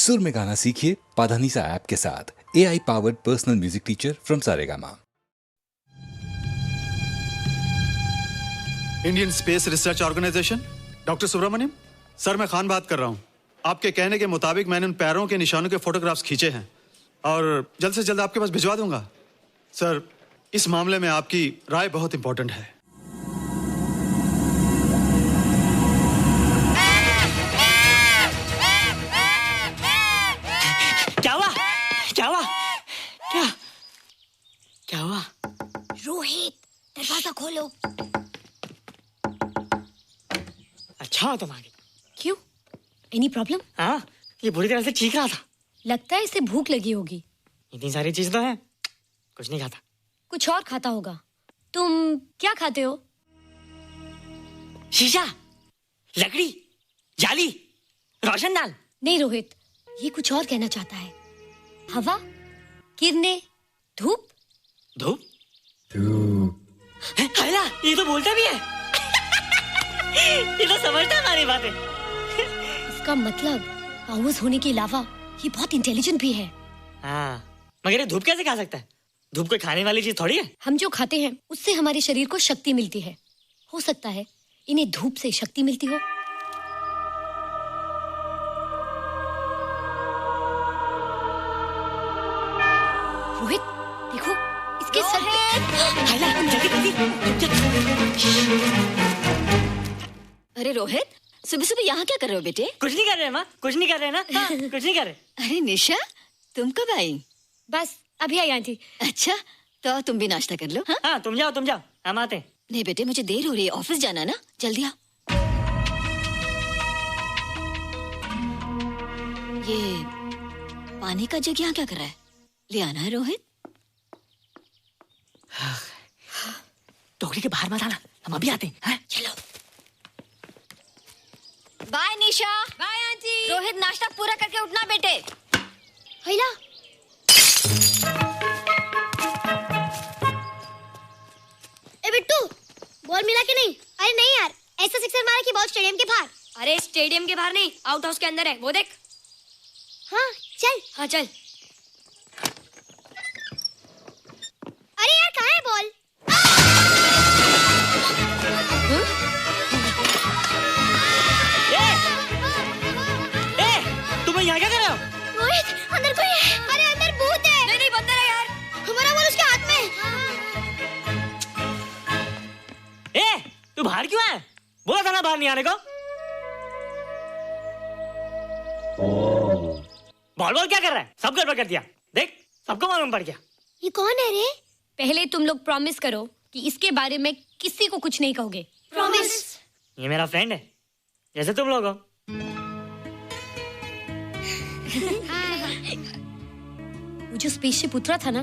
सुर में गाना सीखिए पाधानीसा ऐप के साथ। AI powered personal music teacher from Saregama. Indian space research organisation, doctor Subramaniam sir, मैं खान बात कर रहा हूँ। आपके कहने के मुताबिक मैंने उन पैरों के निशानों के फोटोग्राफ्स खींचे हैं और जल्द से जल्द आपके पास भिजवा दूंगा। सर, इस मामले में आपकी राय बहुत इंपॉर्टेंट है। क्या हुआ? रोहित, दरवाजा खोलो। अच्छा हो तुम आ गए। क्यों? Any problem? हाँ, ये बुरी तरह से चीख रहा था। लगता है इसे भूख लगी होगी। इतनी सारी चीज तो है, कुछ नहीं खाता। कुछ और खाता होगा। तुम क्या खाते हो? शीशा, लकड़ी, जाली, रोशनदान। नहीं रोहित, ये कुछ और कहना चाहता है। हवा, किरणें, धूप। धूप? हैला, ये तो बोलता भी है। ये तो समझता है हमारी बातें। इसका मतलब पावर्स होने के अलावा ये बहुत इंटेलिजेंट भी है। हाँ, मगर ये धूप कैसे खा सकता है? धूप कोई खाने वाली चीज थोड़ी है। हम जो खाते हैं उससे हमारे शरीर को शक्ति मिलती है। हो सकता है इन्हें धूप से शक्ति मिलती हो। रोहित, देखो इसके सर पे। अरे रोहित, सुबह सुबह यहाँ क्या कर रहे हो बेटे? कुछ नहीं कर रहे माँ, कुछ नहीं कर रहे ना। हाँ, कुछ नहीं कर रहे। अरे निशा, तुम कब आई? बस अभी आई आंटी। अच्छा, तो तुम भी नाश्ता कर लो। हाँ, हाँ, तुम जाओ, हम आते हैं। नहीं बेटे, मुझे देर हो रही है, ऑफिस जाना है ना, जल्दी आओ। ये पानी का जग यहाँ क्या कर रहा है? ले आना है रोहित। टोकरी के बाहर मत आना, हम अभी आते हैं। चलो। Bye Nisha. Bye aunty. Rohit, नाश्ता पूरा करके उठना बेटे। हैला, ए बिट्टू, बॉल मिला कि नहीं? अरे नहीं यार, ऐसा सिक्सर मारा कि बॉल स्टेडियम के बाहर। अरे स्टेडियम के बाहर नहीं, आउट हाउस के अंदर है, वो देख। हाँ चल। हाँ चल। अरे यार, कहाँ है बॉल? तुम यहाँ क्या कर रहे हो? रोहित, अंदर कोई है। अरे अंदर भूत है। नहीं बंदर है यार। हमारा बॉल उसके हाथ में। तू बाहर क्यों है? बोला था ना बाहर नहीं आने को। बॉल क्या कर रहा है? सब गड़बड़ कर दिया। देख, सबको मालूम पड़ गया। ये कौन है रे? पहले तुम लोग प्रॉमिस करो कि इसके बारे में किसी को कुछ नहीं कहोगे। प्रॉमिस। ये मेरा फ्रेंड है, जैसे तुम लोग हो। वो जो स्पेसशिप उतरा था ना,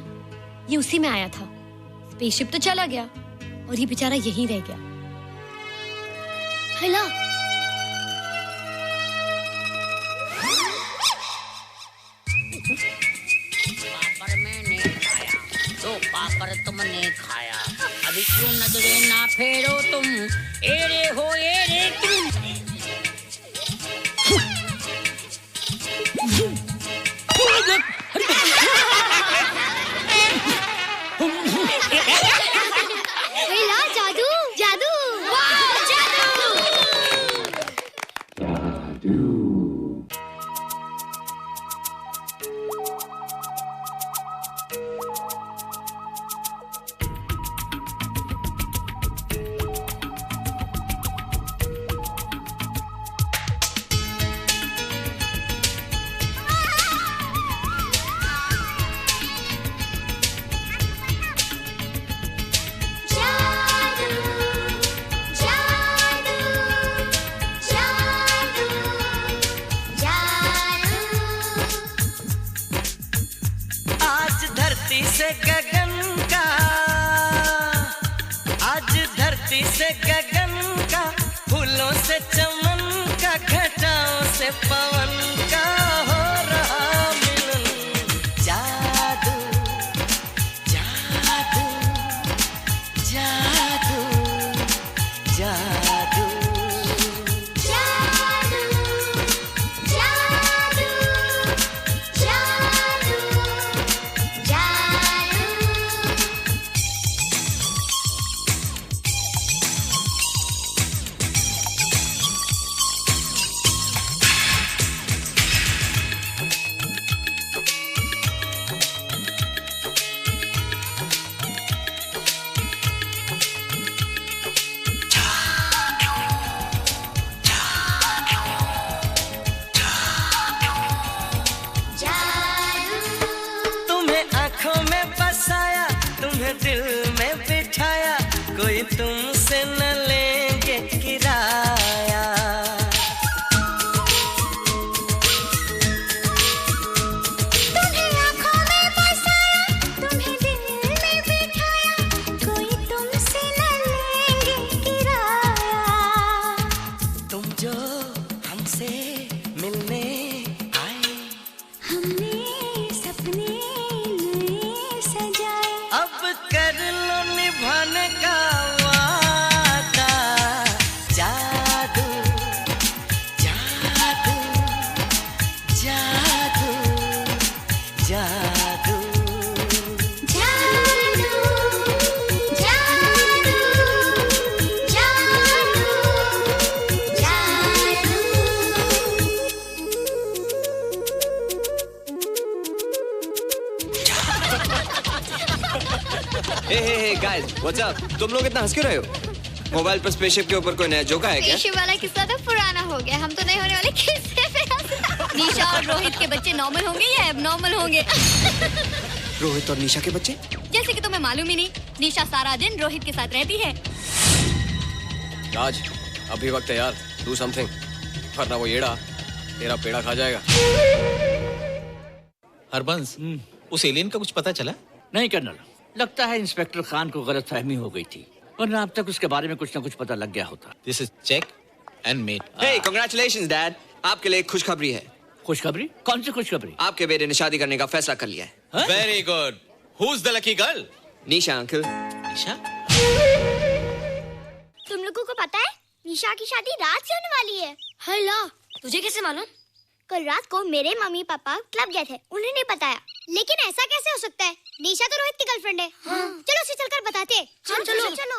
ये उसी में आया था। स्पेसशिप तो चला गया और ये बेचारा यहीं रह गया। हैला, पापड़ मैंने खाया, दो पापड़ तुमने खाया, अभी क्यों नजरे ना फेरो तुम, एरे हो एरे तुम। हैला, जादू जादू। वाह, जादू। से गगन का, फूलों से चमन का, घटाओं से पवन का हो रहा मिलन। जादू जादू जादू जादू जादू जादू कोई तुमसे न लेंगे किराया। तुम्हें आँखों में बसाया, तुम्हें दिल में बिठाया, कोई तुमसे न लेंगे किराया। तुम जो हमसे मिलने आए, हमने सपने नए सजाए, अब कर लो निभाने का वादा। जादू जादू जादू जादू जादू जादू जादू जादू। Hey guys what's up. तुम लोग इतना हंस क्यों रहे हो? मोबाइल पर स्पेसशिप के ऊपर कोई नया जोक है क्या? पेशे वाला किस्सा तो पुराना हो गया, हम तो नहीं होने वाले किस्से पे हंसना। निशा और रोहित के बच्चे नॉर्मल होंगे या एबनॉर्मल होंगे? रोहित और निशा के बच्चे? जैसे कि तुम्हें मालूम ही नहीं, निशा सारा दिन रोहित के साथ रहती है। राज अभी वक्त है यार, डू समथिंग, वरना वो येड़ा तेरा पेड़ा खा जाएगा। हरबंस, उस एलियन का कुछ पता चला? नहीं कर्नल, लगता है इंस्पेक्टर खान को गलतफहमी हो गई थी, वरना अब तक उसके बारे में कुछ न कुछ पता लग गया होता। This is check and mate. Hey congratulations dad, आपके लिए एक खुशखबरी है। खुशखबरी? कौन सी खुशखबरी? आपके बेटे ने शादी करने का फैसला कर लिया है। Very good. Who is the lucky girl? Nisha uncle. Nisha? तुम लोगों को पता है निशा की शादी रात से होने वाली है। हल्ला, तुझे कैसे मालूम? कल रात को मेरे मम्मी पापा क्लब गए थे, उन्होंने बताया। लेकिन ऐसा कैसे हो सकता है? निशा तो रोहित की गर्लफ्रेंड है। चलो उसे चलकर बताते हैं। चलो चलो।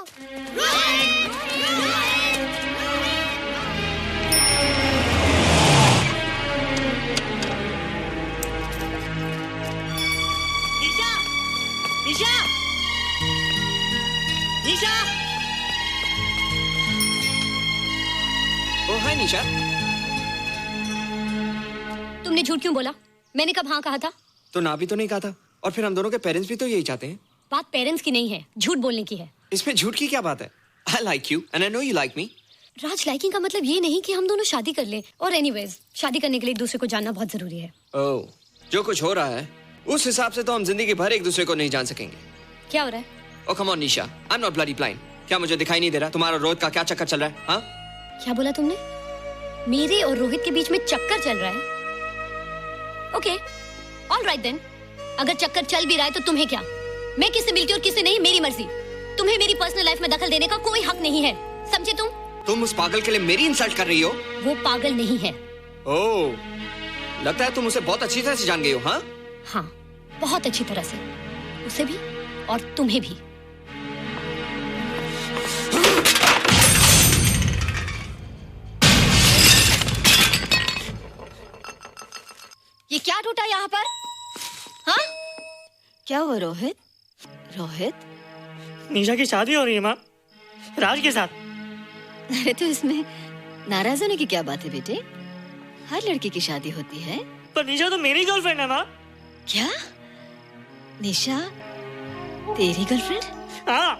निशा! निशा! निशा! ओ हाय निशा। तुमने झूठ क्यों बोला? मैंने कब हाँ कहा था? तो ना भी तो नहीं कहा था, और फिर हम दोनों के पेरेंट्स भी तो यही चाहते हैं। बात पेरेंट्स की नहीं है, झूठ बोलने की है। इसमें झूठ की क्या बात है? I like you and I know you like me. Raj, liking का मतलब ये नहीं कि हम दोनों शादी कर लें। और एनीवेज, शादी करने के लिए एक दूसरे को जानना बहुत जरूरी है। ओह, जो कुछ हो रहा है उस हिसाब से तो हम जिंदगी भर एक दूसरे को नहीं जान सकेंगे। क्या हो रहा है? Oh come on Nisha, I am not bloody blind. क्या मुझे दिखाई नहीं दे रहा तुम्हारा रोहित का क्या चक्कर चल रहा है? हाँ, क्या बोला तुमने? मेरे और रोहित के बीच में चक्कर चल रहा है? Okay, all right then. अगर चक्कर चल भी रहा है तो तुम्हें क्या? मैं किससे मिलती हूँ और किससे नहीं, मेरी मर्जी। तुम्हें मेरी पर्सनल लाइफ में दखल देने का कोई हक नहीं है, समझे तुम? तुम उस पागल के लिए मेरी इंसल्ट कर रही हो? वो पागल नहीं है। ओह, लगता है तुम उसे बहुत अच्छी तरह से जान गई हो। हाँ हाँ, बहुत अच्छी तरह से, उसे भी और तुम्हें भी। ये क्या टूटा यहाँ पर? हाँ? क्या हुआ रोहित? रोहित? निशा की शादी हो रही है माँ, राज के साथ। अरे तो इसमें नाराज होने की क्या बात है बेटे? हर लड़की की शादी होती है। पर निशा तो मेरी गर्लफ्रेंड है माँ। क्या? निशा तेरी गर्लफ्रेंड? हाँ।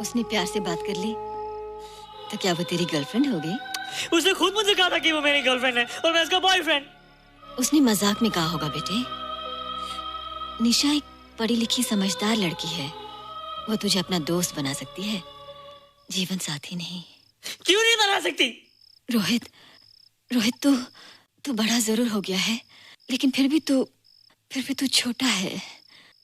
उसने प्यार से बात कर ली तो क्या वो तेरी गर्लफ्रेंड हो गई? उसने खुद मुझसे कहा था कि वो मेरी गर्लफ्रेंड है और मैं उसका बॉयफ्रेंड। उसने मजाक में कहा होगा बेटे। निशा एक पढ़ी लिखी समझदार लड़की है, वो तुझे अपना दोस्त बना सकती है, जीवन साथी नहीं। क्यों नहीं बना सकती? रोहित, रोहित तू बड़ा जरूर हो गया है, लेकिन फिर भी तू छोटा है।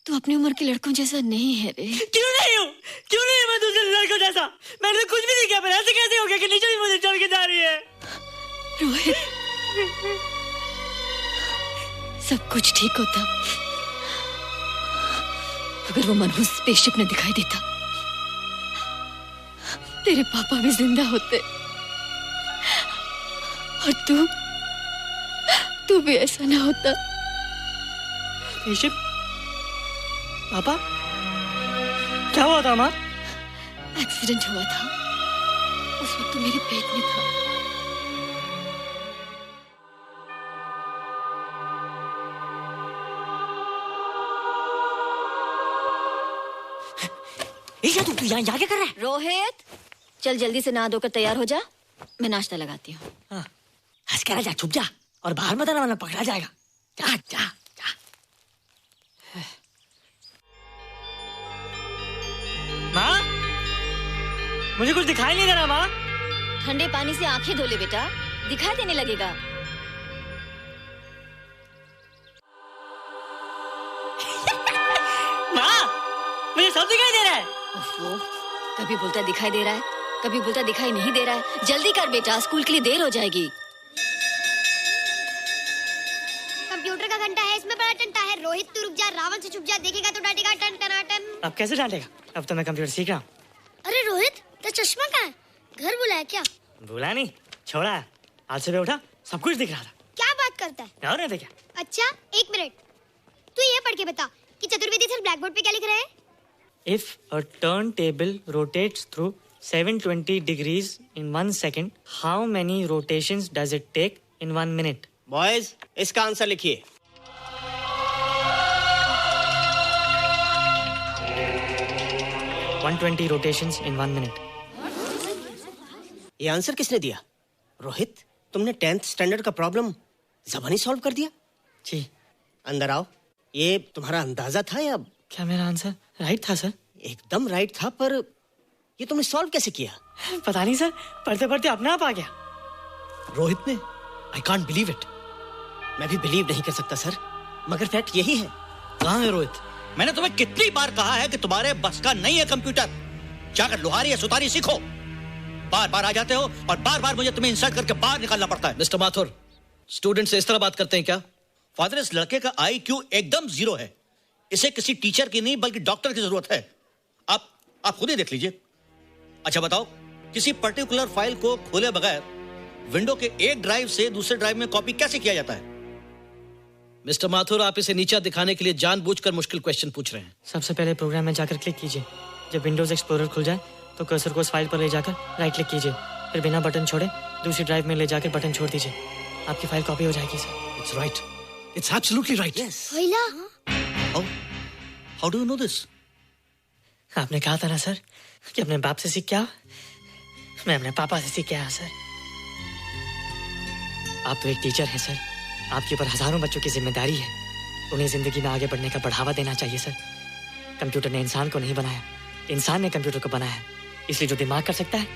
तू अपनी उम्र के लड़कों जैसा नहीं है रे। क्यों नहीं हूँ? क्यों नहीं है मैं दूसरे लड़कों जैसा? मैंने तो कुछ भी नहीं किया, पर ऐसे कैसे हो गया कि निशा भी मुझे चल के जा रही है? रोहित, सब कुछ ठीक होता अगर वो मनहूस स्पेसशिप न दिखाई देता। तेरे पापा भी जिंदा होते और तू भी ऐसा ना होता। स्पेसशिप? पापा? क्या हुआ था माँ? एक्सीडेंट हुआ था, उस वक्त तू मेरे पेट में था। निशा तू यहाँ क्या कर रहा है? रोहित, चल जल्दी से नहा धोकर तैयार हो जा, मैं नाश्ता लगाती हूँ। हंस कर जा, छुप जा और बाहर मत आना वरना पकड़ा जाएगा। जा जा जा। माँ, मुझे कुछ दिखाई नहीं दे रहा माँ। ठंडे पानी से आंखें धो ले बेटा, दिखाई देने लगेगा। माँ, मुझे सब दिखाई दे रहा है। ओफो, कभी बोलता दिखाई दे रहा है, कभी बोलता दिखाई नहीं दे रहा है। जल्दी कर बेटा, स्कूल के लिए देर हो जाएगी। कंप्यूटर का घंटा है, इसमें बड़ा टंटा है। रोहित तू रुक जा, रावण से छुप जा, देखेगा तो डांटेगा टन टनाटन। अब कैसे डांटेगा? अब तो मैं कंप्यूटर सीख रहा हूँ। अरे रोहित, तेरा चश्मा कहाँ है? घर बुलाया क्या? भूला नहीं, छोड़ा। आज सुबह उठा, सब कुछ दिख रहा था। क्या बात करता है? और नहीं देखा। अच्छा, एक मिनट, तू ये पढ़ के बता कि चतुर्वेदी सर ब्लैक बोर्ड पे क्या लिख रहे हैं? If a turntable rotates through 720 degrees in 1 second, how many rotations does it take in 1 minute? Boys, इसका आंसर लिखिए। One 120 rotations in 1 minute. ये आंसर किसने दिया? रोहित, तुमने 10th स्टैंडर्ड का प्रॉब्लम ज़बानी सॉल्व कर दिया? जी। अंदर आओ। ये तुम्हारा अंदाजा था या? क्या मेरा आंसर राइट था सर? एकदम राइट था, पर ये तुमने सॉल्व कैसे किया? पता नहीं सर, पढ़ते पढ़ते अपने आप आ गया। रोहित ने? I can't believe it. मैं भी बिलीव नहीं कर सकता सर, मगर फैक्ट यही है। कहाँ है रोहित? मैंने तुम्हें कितनी बार कहा है कि तुम्हारे बस का नहीं है कंप्यूटर। जाकर लोहारी या सुतारी सीखो। बार बार आ जाते हो और बार बार मुझे तुम्हें इंसल्ट करके बाहर निकालना पड़ता है। मिस्टर माथुर, स्टूडेंट से इस तरह बात करते हैं क्या? फादर, इस लड़के का IQ एकदम 0 है। इसे किसी टीचर की नहीं बल्कि डॉक्टर की जरूरत है। आप खुद ही देख लीजिए। अच्छा बताओ, किसी पर्टिकुलर फाइल को खोले बगैर विंडो के एक ड्राइव से दूसरे ड्राइव में कॉपी कैसे किया जाता है? मिस्टर माथुर, आप इसे नीचा दिखाने के लिए जानबूझकर मुश्किल क्वेश्चन पूछ रहे हैं। सबसे पहले प्रोग्राम में जाकर क्लिक कीजिए। जब विंडोज एक्सप्लोरर खुल जाए तो कर्सर को उस फाइल पर ले जाकर राइट क्लिक कीजिए, फिर बिना बटन छोड़े दूसरी ड्राइव में ले जाकर बटन छोड़ दीजिए। आपकी फाइल कॉपी हो जाएगी sir. It's right, it's absolutely right. How do you know this? आपने कहा था ना सर कि अपने बाप से सीख के आओ। मैं अपने पापा से सीख के आया सर। आप तो एक टीचर हैं सर, आपके ऊपर हजारों बच्चों की जिम्मेदारी है। उन्हें जिंदगी में आगे बढ़ने का बढ़ावा देना चाहिए सर। कंप्यूटर ने इंसान को नहीं बनाया, इंसान ने कंप्यूटर को बनाया। इसलिए जो दिमाग कर सकता है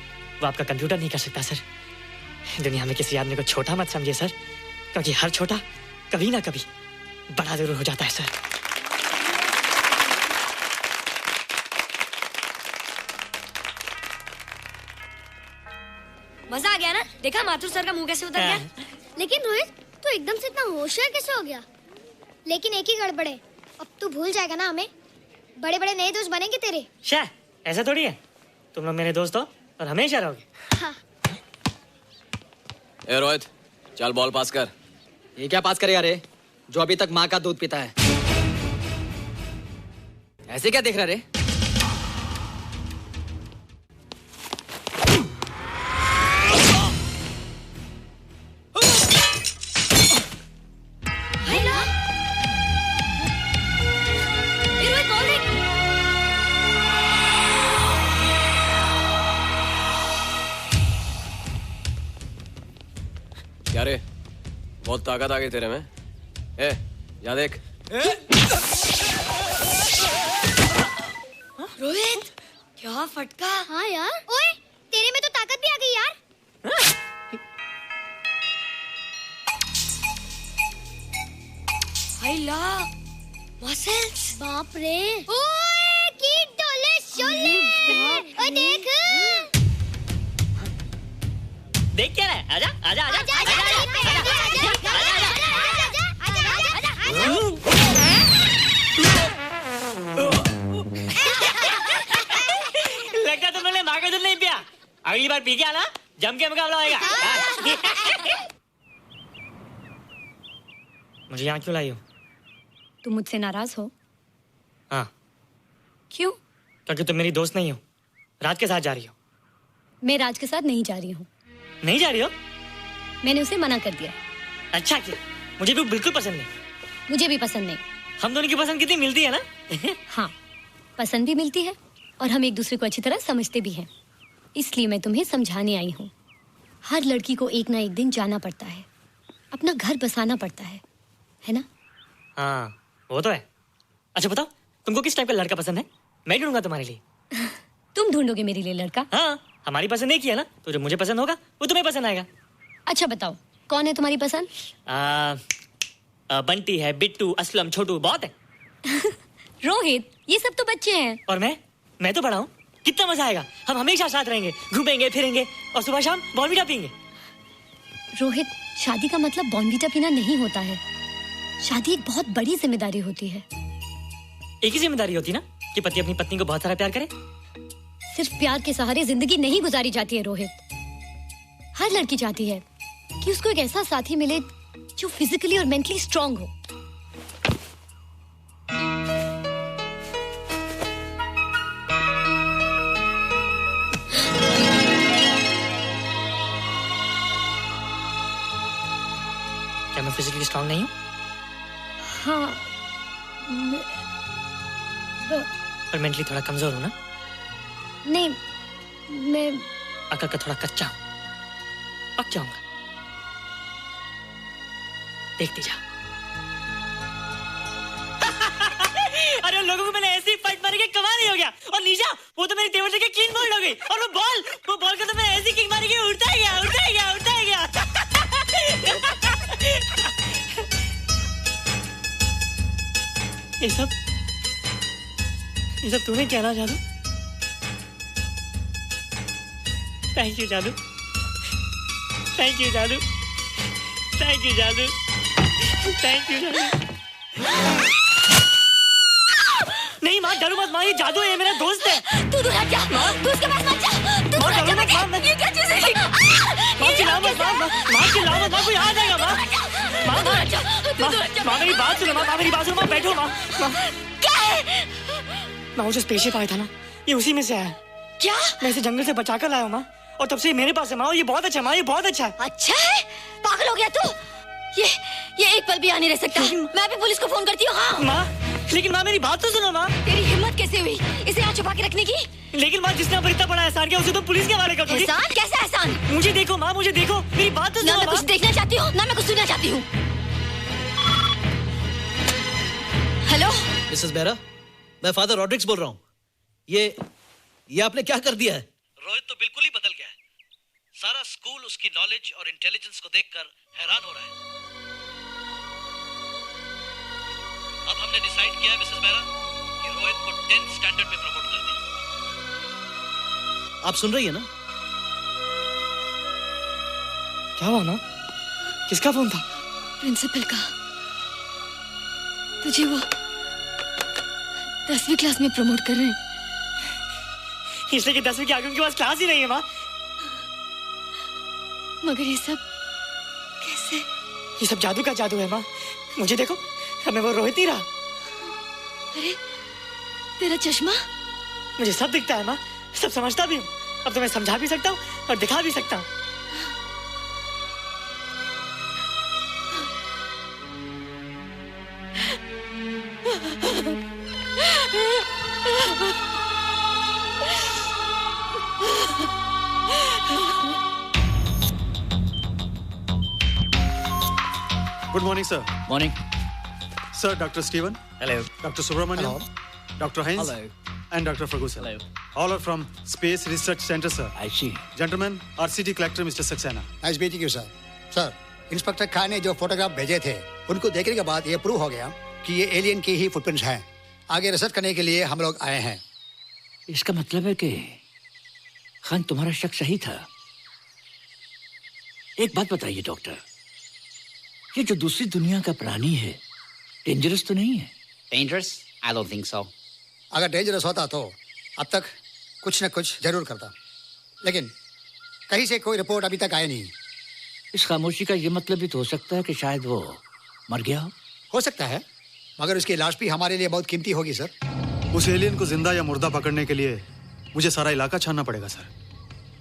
वो आपका कंप्यूटर नहीं कर सकता सर। दुनिया में किसी आदमी को छोटा मत समझिए सर, क्योंकि हर छोटा कभी ना कभी बड़ा जरूर हो जाता है सर। मजा आ गया ना? देखा माथुर सर का मुंह कैसे उतर गया? लेकिन रोहित, तू एकदम से इतना होशियार कैसे हो गया? लेकिन एक ही गड़बड़ है, अब तू भूल जाएगा ना हमें। बड़े बड़े नए दोस्त बनेंगे तेरे। शाह, ऐसा थोड़ी है। तुम लोग मेरे दोस्त हो और हमेशा रहोगे। हाँ। ए रोहित, चल बॉल पास कर। ये क्या पास करेगा रे, जो अभी तक माँ का दूध पीता है? ऐसे क्या देख रहा रे? क्या रे, बहुत ताकत आ गई तेरे में। ए, जा देख। रोहित, क्या फटका। हाँ यार। ओए, तेरे में तो ताकत भी आ गई यार। हाय ला, मसल्स। बाप रे। ओए, कीट डोले शोले। ओए देख। देख क्या रहा है? आजा आजा आजा आजा आजा लगता तुमने माँ का दूध नहीं पिया। अगली बार पी के आना, जम के मुकाबला होएगा। मुझे यहाँ क्यों लाई हो? तुम मुझसे नाराज हो? हाँ। क्यों? क्योंकि तुम मेरी दोस्त नहीं हो, राज के साथ जा रही हो। मैं राज के साथ नहीं जा रही हूँ। नहीं जा रही हो? मैंने उसे मना कर दिया। अच्छा किया, मुझे भी बिल्कुल पसंद नहीं। मुझे भी पसंद नहीं। हम दोनों की पसंद कितनी मिलती है ना? हाँ, पसंद भी मिलती है और हम एक दूसरे को अच्छी तरह समझते भी हैं। इसलिए मैं तुम्हें समझाने आई हूँ। हर लड़की को एक ना एक दिन जाना पड़ता है, अपना घर बसाना पड़ता है ना? हाँ वो तो है। अच्छा बताओ, तुमको किस टाइप का लड़का पसंद है? मैं ढूंढूंगा तुम्हारे लिए। तुम ढूंढोगे मेरे लिए लड़का? हाँ, हमारी पसंद एक ही है ना, तो जो मुझे पसंद होगा वो तुम्हें पसंद आएगा। अच्छा बताओ, कौन है तुम्हारी पसंद? बंटी है, बिट्टू, असलम, छोटू, बहुत है। रोहित, ये सब तो बच्चे हैं। और मैं तो बड़ा हूँ। कितना मजा आएगा, हम हमेशा साथ रहेंगे, घूमेंगे फिरेंगे और सुबह शाम बॉर्नवीटा पीएंगे। रोहित, शादी का मतलब बॉर्नवीटा पीना नहीं होता है। शादी एक बहुत बड़ी जिम्मेदारी होती है। एक ही जिम्मेदारी होती है ना कि पति अपनी पत्नी को बहुत सारा प्यार करे। सिर्फ प्यार के सहारे जिंदगी नहीं गुजारी जाती है रोहित। हर लड़की चाहती है कि उसको एक ऐसा साथी मिले जो फिजिकली और मेंटली स्ट्रांग हो। क्या मैं फिजिकली स्ट्रांग नहीं हूँ? हाँ, पर मेंटली थोड़ा कमजोर हूँ ना? नहीं, मैं अकल का थोड़ा कच्चा हूँ। पक जाऊंगा, देखती जा। अरे लोगों को मैंने ऐसी फाइट मारी कि कमाल ही हो गया। और निशा, वो तो मेरी टेबल से क्लीन बोल्ड हो गई। और वो बॉल का तो मैंने ऐसी किक मारी कि उड़ता ही गया। ये सब तूने क्या ना जादू? थैंक यू जादू। थैंक यू जादू। थैंक यू जादू। थैंक यू जादू। नहीं माँ, डरो मत माँ, ये जादू है, मेरा दोस्त है। तू दूर हट जा, तू उसके पास मत जा। तू दूर हट जा बेटे। ये क्या चीज़ है? माँ चिल्लाओ मत, माँ चिल्लाओ मत, माँ कोई आ जाएगा। माँ मेरी बात सुनो, माँ मेरी बात सुनो, माँ बैठो। माँ क्या है? माँ वो जो स्पेसशिप आया था ना, ये उसी में से आया। क्या? मैं इसे जंगल से बचा कर लाया हूँ माँ, और तब से मेरे पास है माँ। और ये बहुत अच्छा है माँ, ये बहुत अच्छा है। अच्छा है? पागल हो गया तू? ये एक पल भी आ नहीं रह सकता। मैं भी पुलिस को फोन करती हूँ। हाँ माँ, लेकिन माँ मेरी बात तो सुनो माँ। तेरी हिम्मत कैसे हुई इसे यहाँ छुपा के रखने की? लेकिन माँ, जिसने इतना बड़ा एहसान किया उसे तो पुलिस के हवाले कर दोगी। एहसान? कैसा एहसान? मुझे देखो माँ, मुझे देखो, मेरी बात तो सुनो। ना मैं कुछ देखना चाहती हूँ, ना मैं कुछ सुनना चाहती हूँ। हेलो मिसेस बेरा, मैं फादर रॉड्रिक्स बोल रहा हूँ। ये आपने क्या कर दिया है? रोहित तो बिल्कुल ही बदल गया है। सारा स्कूल उसकी नॉलेज और इंटेलिजेंस को देखकर हैरान हो रहा है। अब हमने डिसाइड किया है मिसेस बेरा कि रोहित को 10th स्टैंडर्ड में प्रमोट कर दें। आप सुन रही है ना? क्या हुआ माँ? किसका फोन था? प्रिंसिपल का। तुझे वो 10वीं क्लास में प्रमोट कर रहे हैं। इसलिए कि 10वीं के आगे उनके पास क्लास ही नहीं है माँ। मगर ये सब कैसे? ये सब जादू का जादू है माँ। मुझे देखो, अब मैं वो रोहित नहीं रहा। अरे तेरा चश्मा? मुझे सब दिखता है माँ, सब समझता भी हूँ। अब तो मैं समझा भी सकता हूँ और दिखा भी सकता हूँ। Good morning, sir. Morning. Sir, Dr. Steven. Hello. Dr. Subramaniam. Dr. Heinz. Hello. And Dr. Ferguson. Hello. All are from Space Research Center, sir. I see. Gentlemen, our city collector, Mr. Saxena. Nice meeting you sir. Sir, inspector Khan ने जो photograph भेजे थे, उनको देखने के बाद ये prove हो गया कि ये एलियन की ही फुटप्रिंट्स हैं। आगे रिसर्च करने के लिए हम लोग आए हैं। इसका मतलब है कि खान, तुम्हारा शक सही था। एक बात बताइए डॉक्टर, ये जो दूसरी दुनिया का प्राणी है, डेंजरस तो नहीं है? Dangerous? I don't think so. अगर डेंजरस होता तो अब तक कुछ न कुछ जरूर करता, लेकिन कहीं से कोई रिपोर्ट अभी तक आई नहीं। इस खामोशी का ये मतलब भी तो हो सकता है कि शायद वो मर गया हो सकता है, मगर उसकी लाश भी हमारे लिए बहुत कीमती होगी सर। उस एलियन को जिंदा या मुर्दा पकड़ने के लिए मुझे सारा इलाका छानना पड़ेगा सर।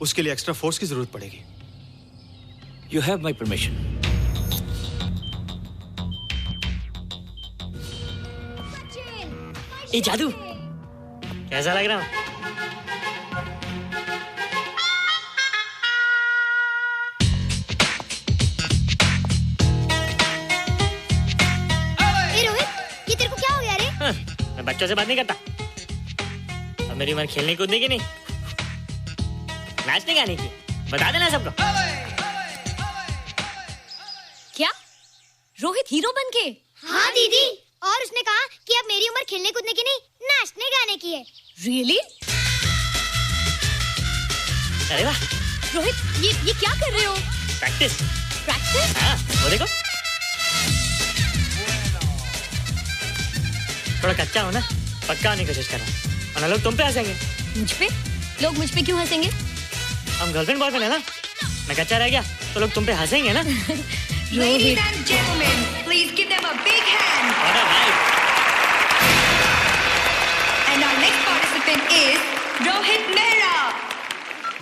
उसके लिए एक्स्ट्रा फोर्स की जरूरत पड़ेगी। You have my permission. ये जादू कैसा लग रहा हूँ? बच्चों से बात नहीं करता। अब मेरी उम्र खेलने कूदने की नहीं, नाचने गाने की। बता देना सबको। क्या रोहित हीरो बन के? हाँ दीदी, और उसने कहा कि अब मेरी उम्र खेलने कूदने की नहीं, नाचने गाने की है। Really? अरे वाह रोहित, ये क्या कर रहे हो? प्रैक्टिस। प्रैक्टिस? हाँ, वो देखो। थोड़ा कच्चा हो ना, पक्का होने की कोशिश करना, वरना लोग तुम पे हंसेंगे। मुझ पे? लोग मुझ पे क्यों हंसेंगे? हम गर्लफ्रेंड बॉयफ्रेंड है ना, मैं कच्चा रह गया तो लोग तुम पे हंसेंगे ना। Ladies and gentlemen, please give them a big hand. And our next participant is Rohit Mehra.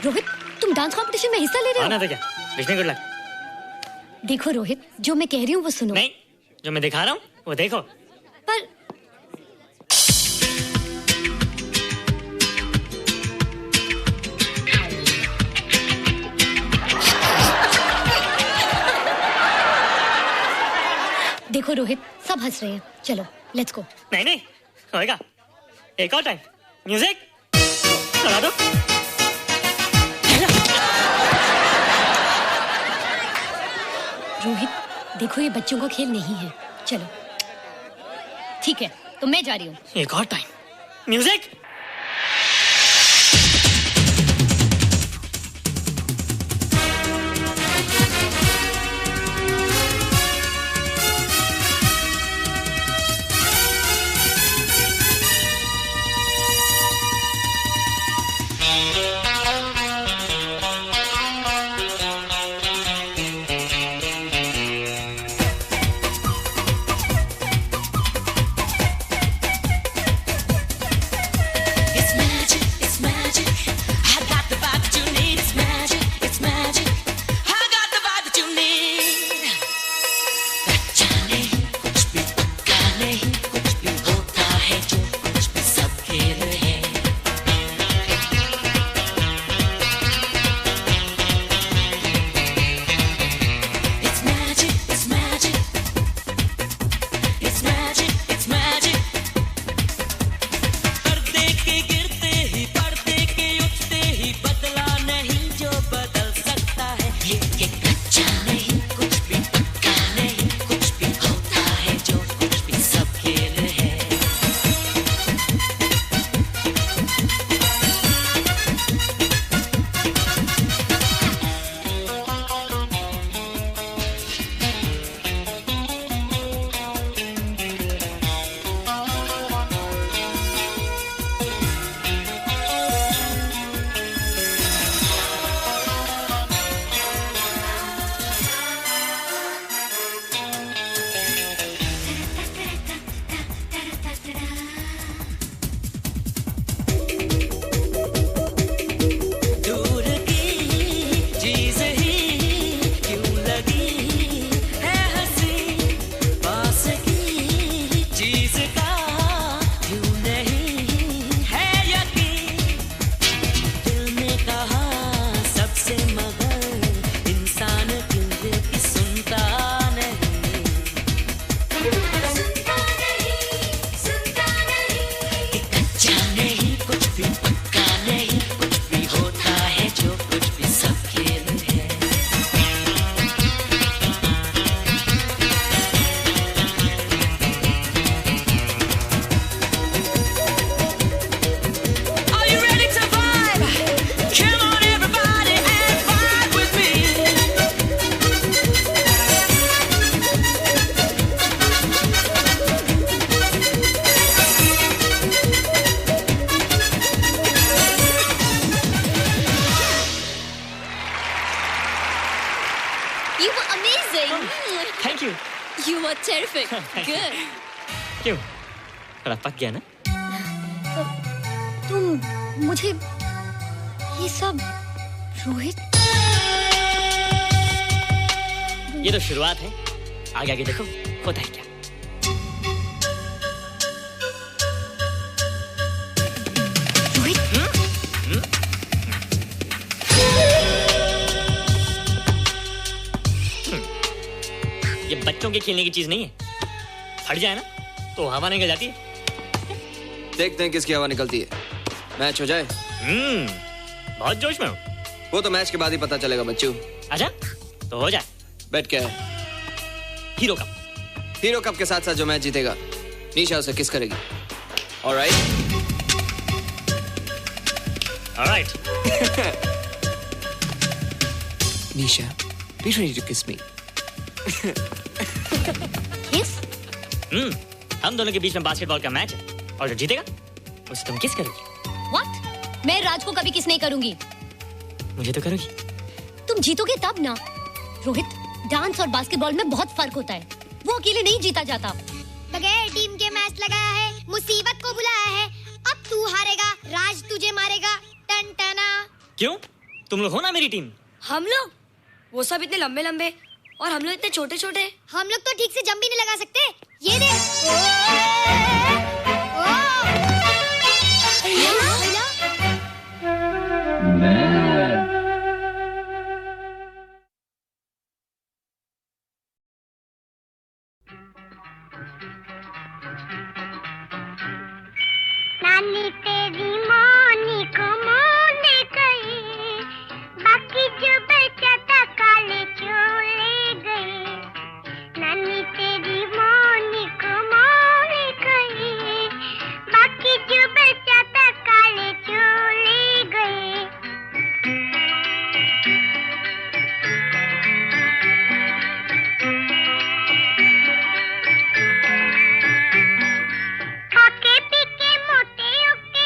Rohit, तुम डांस कंपटीशन में हिस्सा ले रहे हो? ना तो क्या, विश मी गुड लक। देखो रोहित, जो मैं कह रही हूँ वो सुनो। नहीं, जो मैं दिखा रहा हूँ वो देखो। पर देखो रोहित, सब हंस रहे हैं। चलो लेट्स गो। नहीं नहीं होएगा, एक और टाइम। म्यूजिक चला दो। रोहित देखो, ये बच्चों का खेल नहीं है। चलो ठीक है, तो मैं जा रही हूँ। एक और time. Music. You were terrific. Good. क्यों? थोड़ा पक गया ना? तुम मुझे ये सब रोहित, ये तो शुरुआत है, आगे आगे देखो होता है क्या। ये बच्चों के खेलने की चीज नहीं है, फट जाए ना तो हवा निकल जाती है। देखते हैं किसकी हवा निकलती है। मैच हो जाए। बहुत जोश में हूँ। वो तो मैच के बाद ही पता चलेगा बच्चू। अच्छा तो हो जाए। बेट क्या है? Hero cup. हीरो कप के साथ साथ जो मैच जीतेगा निशा उसे किस करेगी। Alright. Alright. Nisha, be ready to kiss me. किस? हम दोनों के बीच में बास्केटबॉल का मैच है और जो जीतेगा उसे तुम किस करोगी। What? मैं राज को कभी किस नहीं करूंगी। मुझे तो करोगी। तुम जीतोगे तब ना। रोहित, डांस और बास्केटबॉल में बहुत फर्क होता है। वो अकेले नहीं जीता जाता। बगैर टीम के मैच लगाया है, मुसीबत को बुलाया है। अब तू हारेगा, राज तुझे मारेगा। टन टना। क्यों? तुम लोग हो ना मेरी टीम। हम लोग? वो सब इतने लंबे लंबे और हम लोग इतने छोटे छोटे। हम लोग तो ठीक से जंप भी नहीं लगा सकते। ये देख। नानी तेरी मोनी को मोने गई, बाकी जो बचा था काले चोले गए। नानी तेरी मोनी को मोने गई, बाकी जो बचा था काले चोले गए। खाके पीके मोटे होके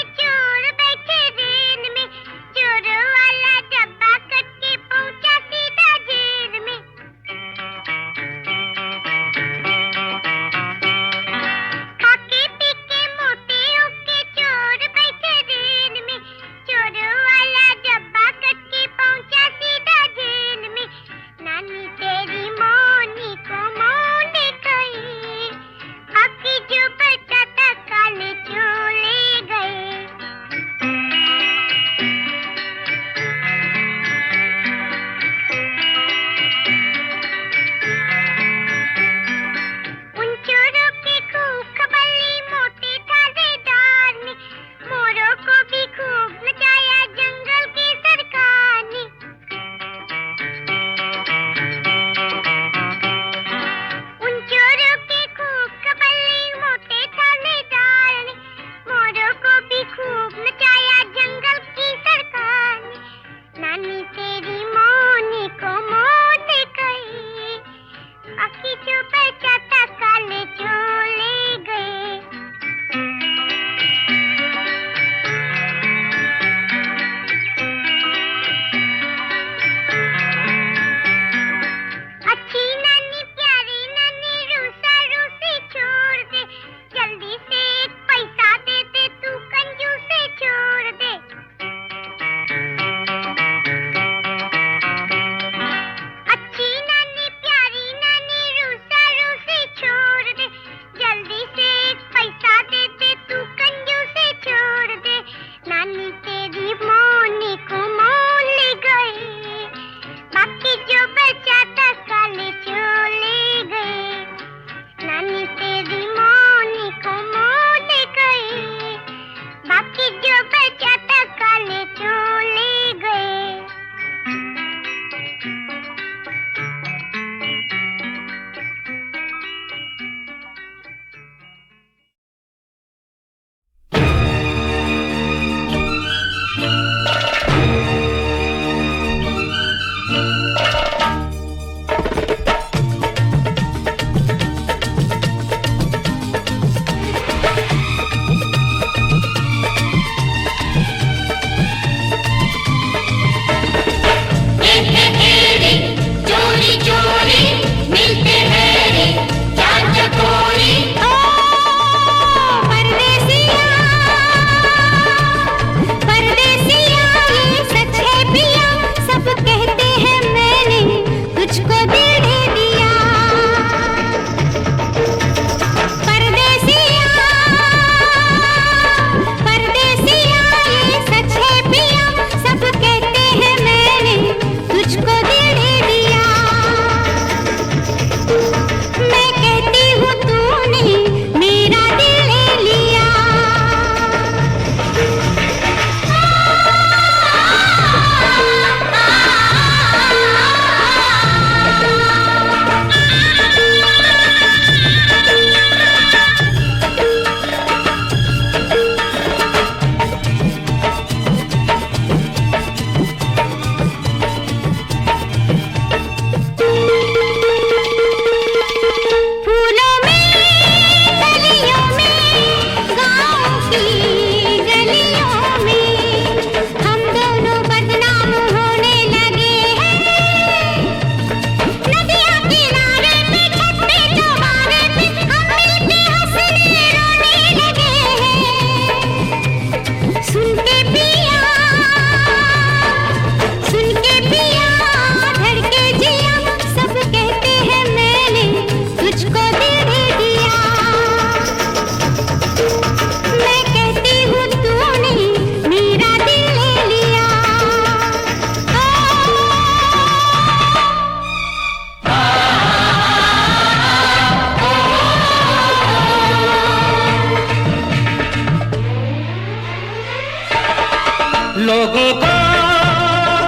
लोगों को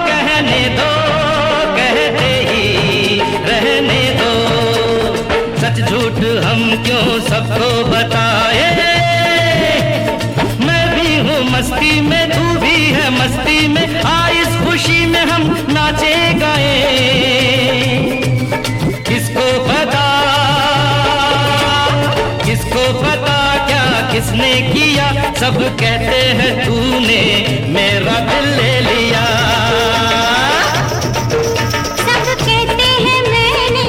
कहने दो, कहते ही रहने दो, सच झूठ हम क्यों सबको बताए। मैं भी हूँ मस्ती में, तू भी है मस्ती में, आ इस खुशी में हम नाचे गाए। किसको पता, किसको पता क्या किसने किया, सब कहते हैं तूने मेरा दिल ले लिया। सब कहते हैं मैंने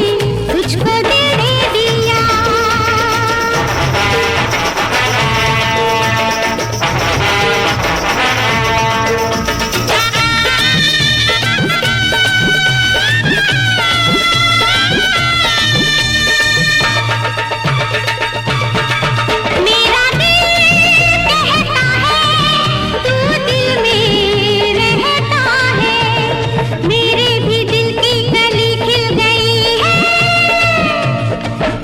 तुझको दिल दे दिया। मेरा दिल कहता है तू दिल में रहता है, मेरे भी दिल की कली खिल गई है।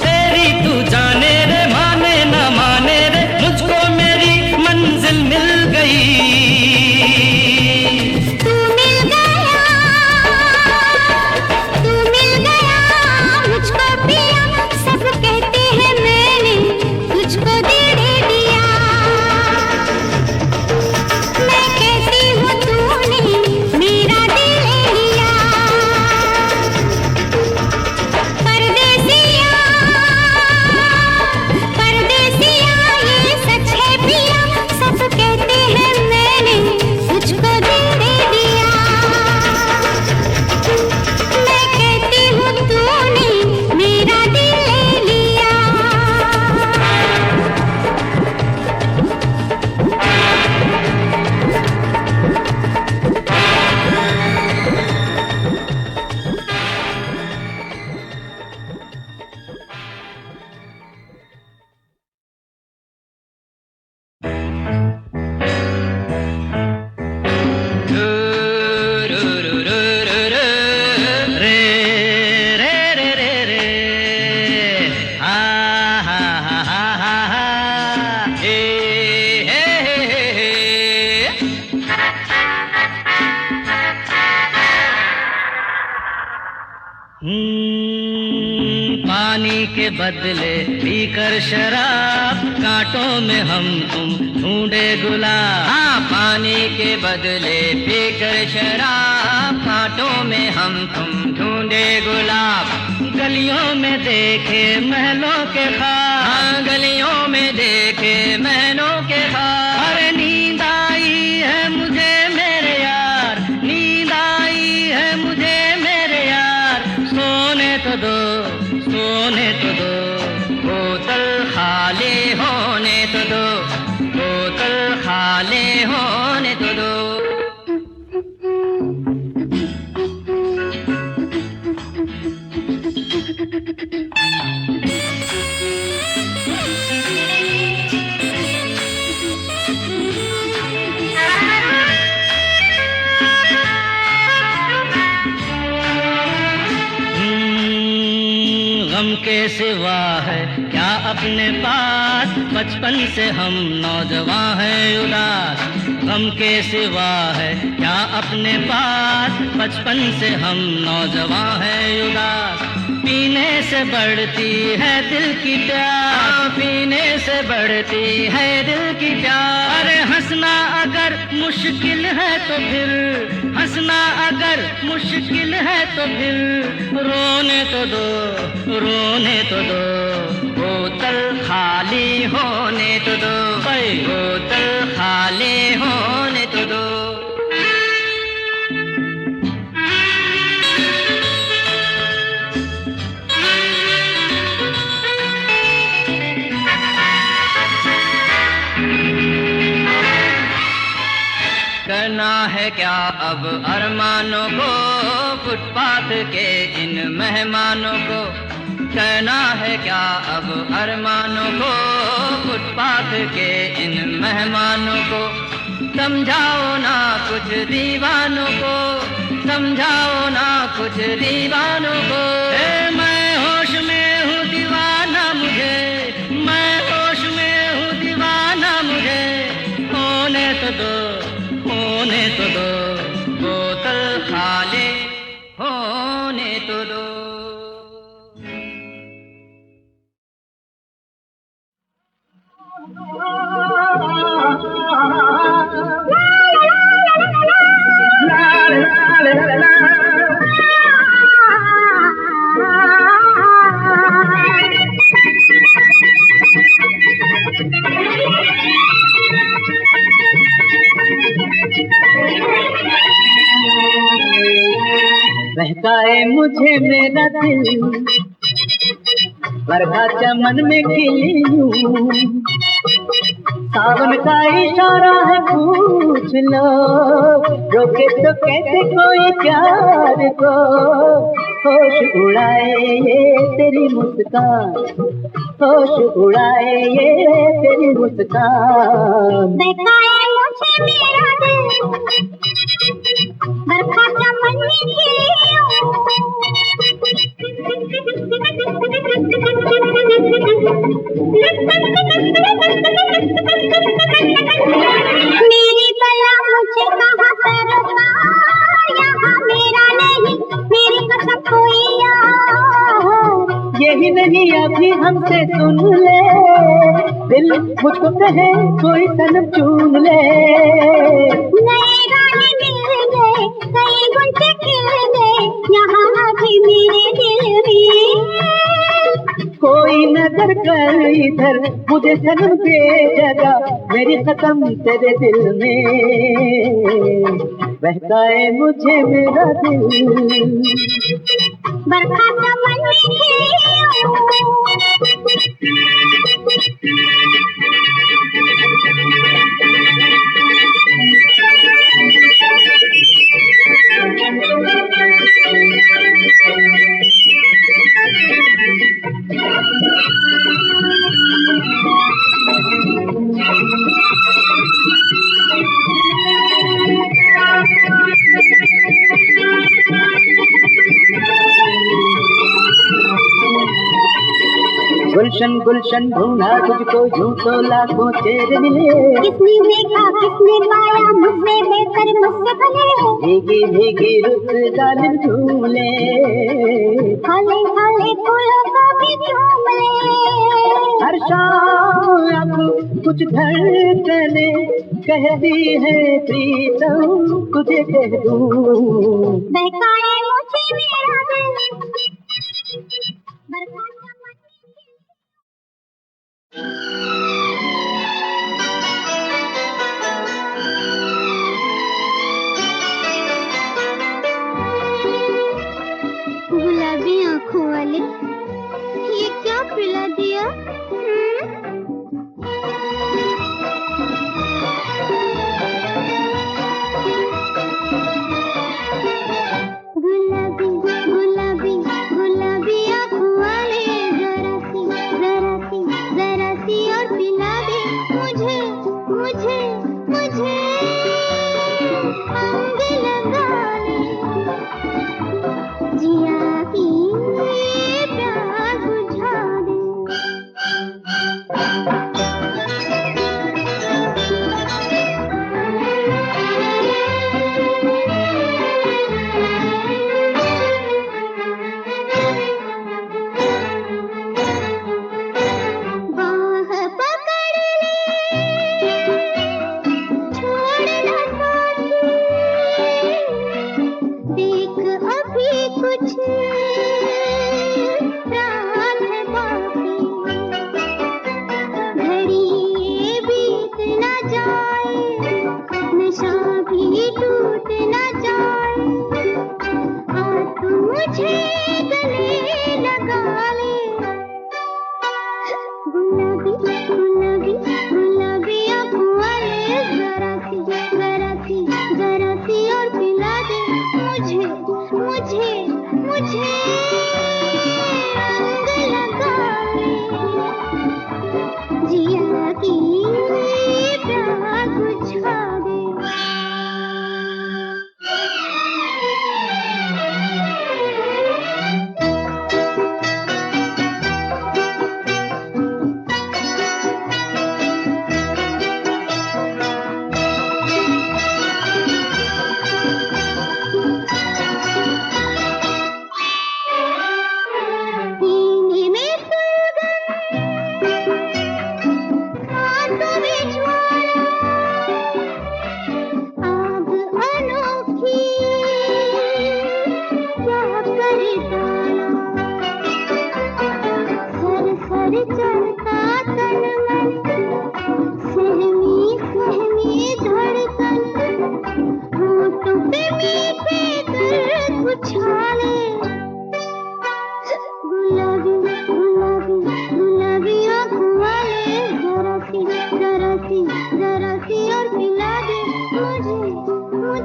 तेरी तू जाने रे, माने न माने रे, मुझको मेरी मंजिल मिल गई। तू मिल गया, तू मिल गया मुझको पिया, सब कहते हैं मैंने तुझको दिल दे दिया। मैं कहती हूँ तूने मेरा दिल ले लिया। परदेसिया, परदेसिया ये सच है पिया, सब कहते हैं मैंने तुझको दिल दे दिया। मैं कहती हूँ तूने मेरा दिल ले लिया। रे रे रे रे रे, हा हा हा हा हा हा, हे हे हे हे। पानी के बदले पीकर शराब, कांटों में हम तुम ढूंढे गुलाब। हाँ, पानी के बदले पीकर शराब, कांटों में हम तुम ढूंढे गुलाब। गलियों में देखे महलों के ख्वाब, हाँ गलियों में देखे महलों के ख्वाब। अरे नींद आई है मुझे मेरे यार, नींद आई है मुझे मेरे यार, सोने तो दो, सोने तो दो, बोतल खाली होने तो दो, बोतल खाली होने तो दो। गम के सिवा है क्या अपने पास, बचपन से हम नौजवान हैं उदास। गम के सिवा है क्या अपने पास, बचपन से हम नौजवान हैं उदास। पीने से बढ़ती है दिल की प्यास, पीने से बढ़ती है दिल की प्यास। अरे हंसना अगर मुश्किल है तो फिर, हंसना अगर मुश्किल है तो फिर, रोने तो दो, रोने तो दो, बोतल खाली होने तो दो, भाई बोतल खाली होने तो दो। करना है क्या अब अरमानों को, फुटपाथ के इन मेहमानों को। करना है क्या अब अरमानों को, फुटपाथ के इन मेहमानों को। समझाओ ना कुछ दीवानों को, समझाओ ना कुछ दीवानों को। मैं होश में हूँ दीवाना मुझे, मैं होश में हूँ दीवाना मुझे। होने तो दो, होने तो बहकाए मुझे मेरा दिल, बरखा चमन में खिली हूँ, सावन का इशारा है पूछ लो, रोके तो कैसे कोई प्यार को, होश उड़ाए ये तेरी मुस्कान, होश उड़ाए ये तेरी मुस्कान। बहकाए मुझे मेरा दिल, बरखा चमन में खिली हूँ, मेरी बला मुझे कहाँ से रोका, यहाँ मेरा नहीं मेरी कसम कोई यही नहीं अभी हमसे सुन ले, दिल मुझको कहे कोई सनम चूम ले। नए गाने मिल गए, कई गुंजे खिल गए, यहाँ अभी मेरे दिल में कोई नजर कर इधर, मुझे सनम दे जगह मेरी कसम तेरे दिल में। बहकाए मुझे मेरा दिल, बरखा चमन में खिली गुलशन गुलशन ढूंढा तुझको, यूं तो लाखों चेहरे मिले, किसने देखा किसने पाया मुझसे बेहतर मुझसे भले, भीगी भीगी रुत जालिम झूले, हले हले फूलों को भी झूम ले। हर शाम अब कुछ धड़कने कहती है प्रीतम तुझे कह दूं। बहकाए मुझे मेरा दिल, बरखा गुलाबी आंखों वाले, ये क्या पिला दिया? गुलाबी गुलाबी गुलाबी आंखों वाले, जरा सी और पिला दे मुझे मुझे मुझे अंग लगा ले, जिया की प्यार बुझा दे।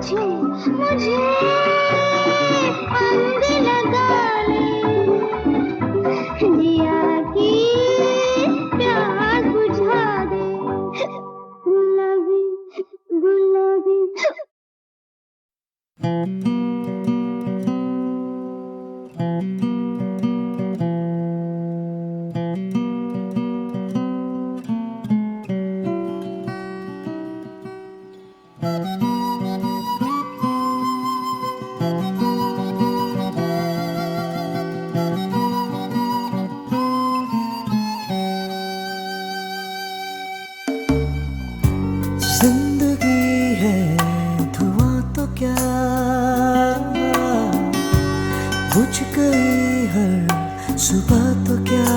पूछूं मुझे पंग लगा ले जिया की प्यास बुझा दे गुलाबी गुलाबी जिंदगी है धुआं तो क्या बुझ गई हर सुबह तो क्या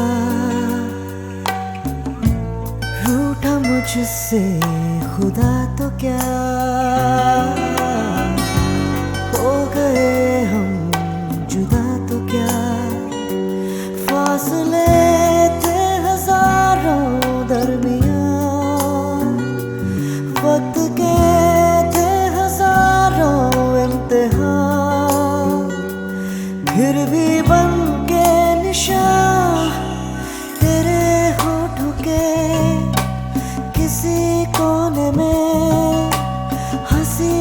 रूठा मुझसे खुदा तो क्या हो गए हम जुदा तो क्या फासले थे हजारों दरमियां वक्त के थे हजारों इम्तिहान फिर भी बन के निशान तेरे होठों के किसी कोने में हंसी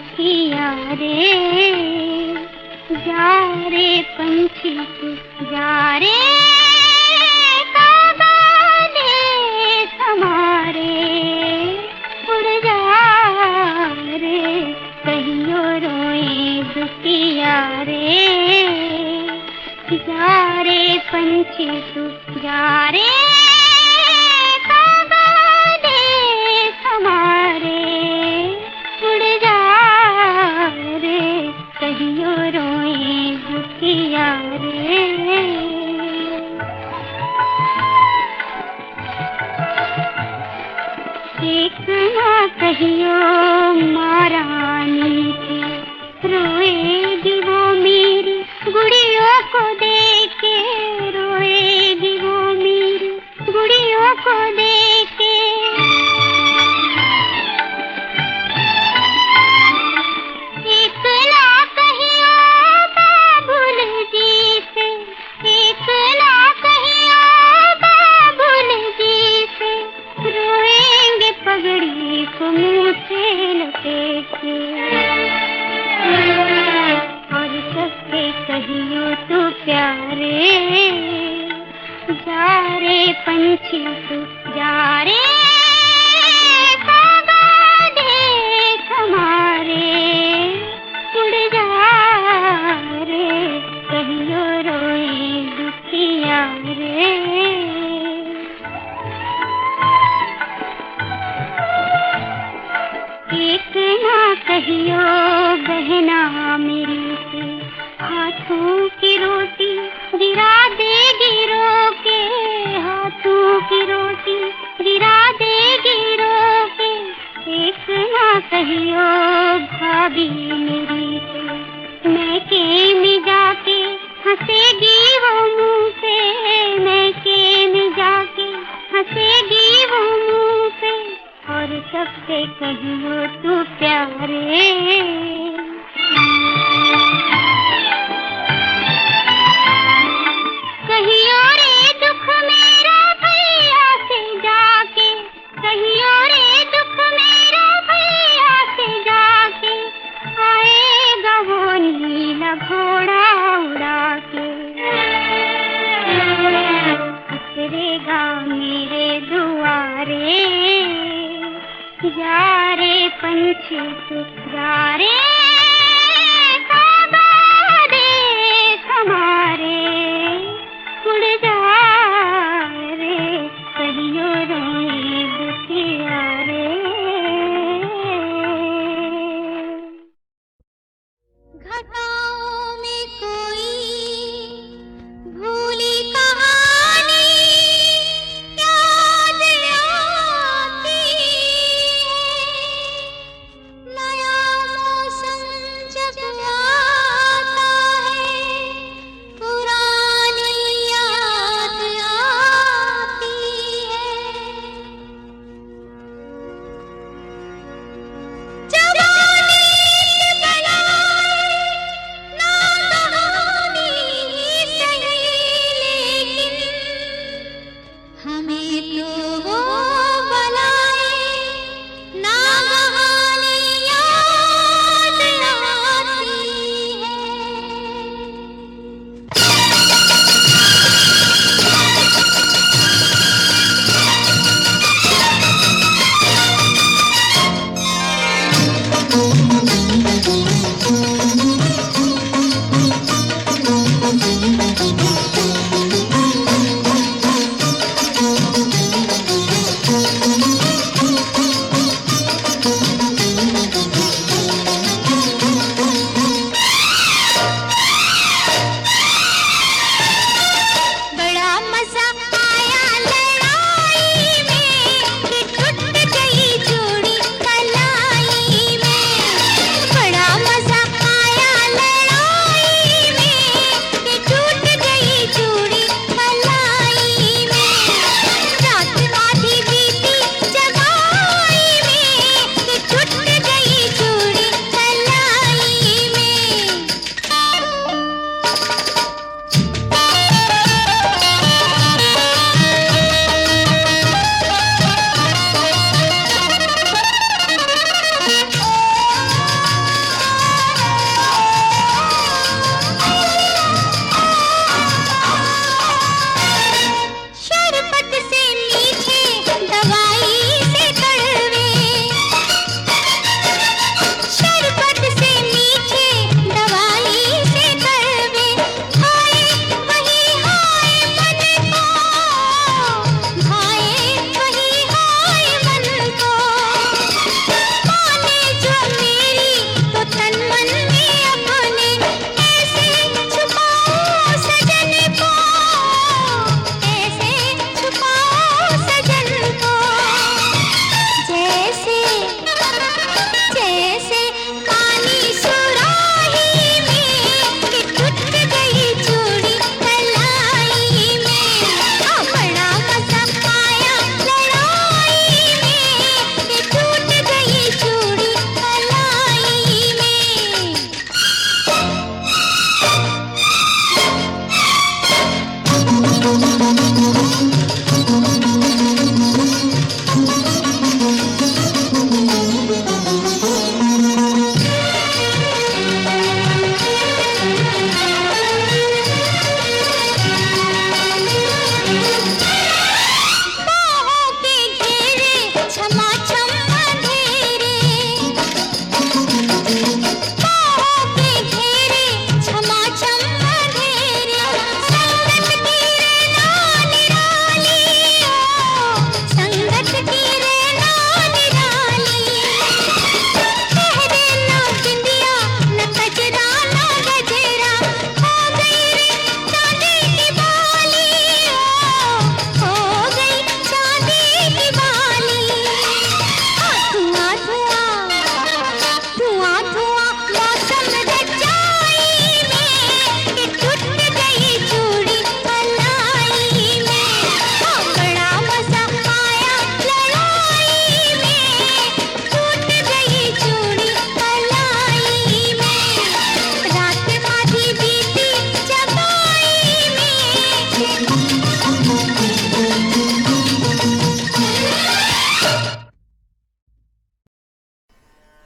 दुखिया रे, जा रे पंछी तू जा रे, कागा देश हमारे उड़ जा रे, कहियो रोए दुखिया रे, जा रे पंछी तू जा रे, कागा देश हमारे उड़ जा रे, कहियो रोए दुखिया रे। एक ना कहियो महारानी थी, रोएगी वो मेरी गुड़ियों को देखे, रोएगी वो मेरी गुड़ियों को देखे। एक ना कहियो बाबुल जी से, एक ना कहियो बाबुल जी से, रोएंगे पगड़ी को मुँह से लपेट के, और सबसे कहियो तू प्यारे, जा रे पंछी तू जा रे, कागा देश हमारे उड़ जा रे, कहियो रोए दुखिया रे। एक ना कहियो बहना मेरी से, हाथों की रोटी गिरा देगी रो के, हाथों की रोटी गिरा देगी रो के। एक ना कहियो भाभी मेरी से, मैं के में जाके हंसेगी वो मुँह से, मैं के में जाके हंसेगी वो मुँह से, और सबसे कहियो तू प्यारे, कहियो रे दुख मेरा भैया से जाके, कहियो रे दुख मेरा भैया से जाके, आएगा वो नीला घोड़ा उड़ा के, उतरेगा मेरे दुआरे, जा रे पंछी तू जा रे, कागा देश हमारे उड़ जा रे, कहियो रोए दुखिया रे। घटाओं में कोई भूली कहानी याद आती है, नया मौसम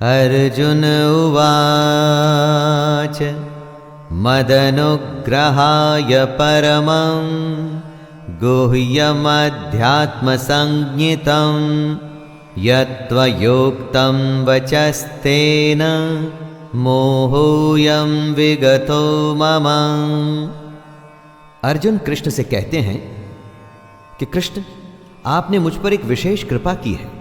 अर्जुन उवाच मदनुग्रहाय परमं गुह्यमध्यात्मसंज्ञितं यत्त्वयोक्तं वचस्तेन मोहोऽयं विगतो मम। अर्जुन कृष्ण से कहते हैं कि कृष्ण, आपने मुझ पर एक विशेष कृपा की है।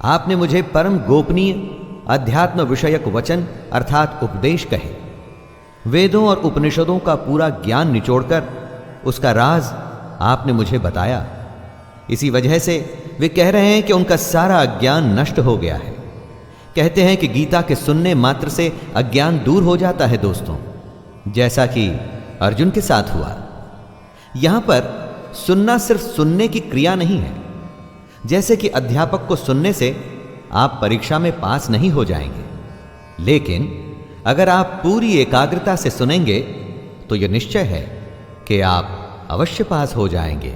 आपने मुझे परम गोपनीय अध्यात्म विषयक वचन अर्थात उपदेश कहे, वेदों और उपनिषदों का पूरा ज्ञान निचोड़कर उसका राज आपने मुझे बताया। इसी वजह से वे कह रहे हैं कि उनका सारा अज्ञान नष्ट हो गया है। कहते हैं कि गीता के सुनने मात्र से अज्ञान दूर हो जाता है दोस्तों, जैसा कि अर्जुन के साथ हुआ। यहां पर सुनना सिर्फ सुनने की क्रिया नहीं है। जैसे कि अध्यापक को सुनने से आप परीक्षा में पास नहीं हो जाएंगे, लेकिन अगर आप पूरी एकाग्रता से सुनेंगे तो यह निश्चय है कि आप अवश्य पास हो जाएंगे।